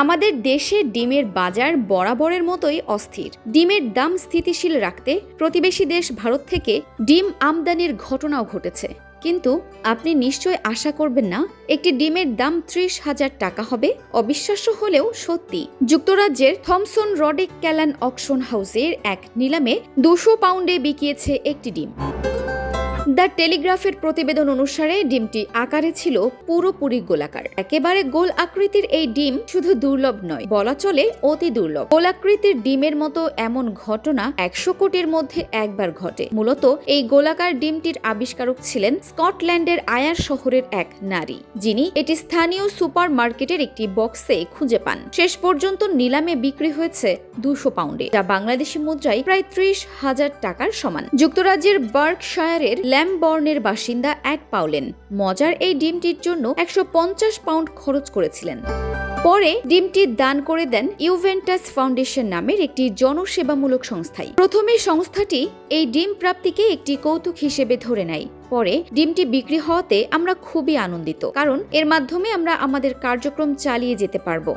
আমাদের দেশে ডিমের বাজার বরাবরের মতোই অস্থির। ডিমের দাম স্থিতিশীল রাখতে প্রতিবেশী দেশ ভারত থেকে ডিম আমদানির ঘটনাও ঘটেছে। কিন্তু আপনি নিশ্চয় আশা করবেন না একটি ডিমের দাম 30,000 টাকা হবে। অবিশ্বাস্য হলেও সত্যি। যুক্তরাজ্যের থমসন রডিক ক্যালান অকশন হাউসের এক নিলামে 200 পাউন্ডে বিকিয়েছে একটি ডিম। দ্য টেলিগ্রাফের প্রতিবেদন অনুসারে ডিমটি আকারে ছিল পুরোপুরি গোলাকার। একেবারে গোল আকৃতির এই ডিম শুধু দুর্লভ নয়, বলা চলে অতি দুর্লভ। গোলাকৃতির ডিমের মতো এমন ঘটনা 100 কোটির মধ্যে একবার ঘটে। মূলত এই গোলাকার ডিমটির আবিষ্কারক ছিলেন স্কটল্যান্ডের আয়ার শহরের এক নারী, যিনি এটি স্থানীয় সুপার মার্কেটের একটি বক্সে খুঁজে পান। শেষ পর্যন্ত নিলামে বিক্রি হয়েছে 200 পাউন্ডে, যা বাংলাদেশি মুদ্রায় প্রায় 30,000 টাকার সমান। যুক্তরাজ্যের বার্কশায়ারের ল্যামবর্নের বাসিন্দা অ্যাড পাউলেন মজার এই ডিমটির জন্য 150 পাউন্ড খরচ করেছিলেন। পরে ডিমটি দান করে দেন ইউভেন্টাস ফাউন্ডেশন নামের একটি জনসেবামূলক সংস্থায়। প্রথমে সংস্থাটি এই ডিম প্রাপ্তিকে একটি কৌতুক হিসেবে ধরে নেয়। পরে ডিমটি বিক্রি হওয়াতে আমরা খুবই আনন্দিত, কারণ এর মাধ্যমে আমরা আমাদের কার্যক্রম চালিয়ে যেতে পারবো।